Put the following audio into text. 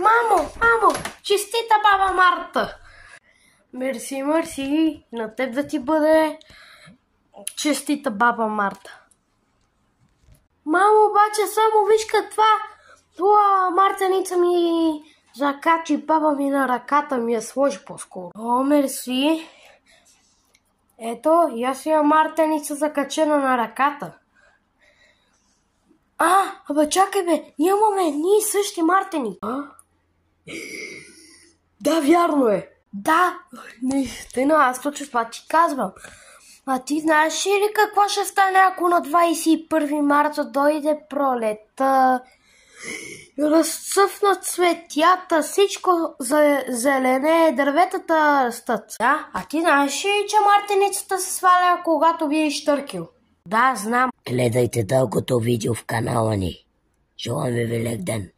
Мамо, честита баба Марта! Мерси, на теб да ти бъде честита баба Марта. Мамо, обаче само виж това мартеница ми закачи баба ми на ръката, ми я сложи по-скоро. О, мерси. Ето, и аз имам мартеница закачена на ръката. Абе чакай бе, ние имаме ние същи мартени. Да, вярно е. Да, наистина, аз точно това ти казвам. А ти знаеш ли какво ще стане, ако на 21 марта дойде пролета? Разцъфнат цветята, всичко зелене, дърветата растат. Да, а ти знаеш ли, че мартеницата се сваля, когато видиш търкил? Да, знам. Гледайте дългото видео в канала ни. Желаем ви лек ден.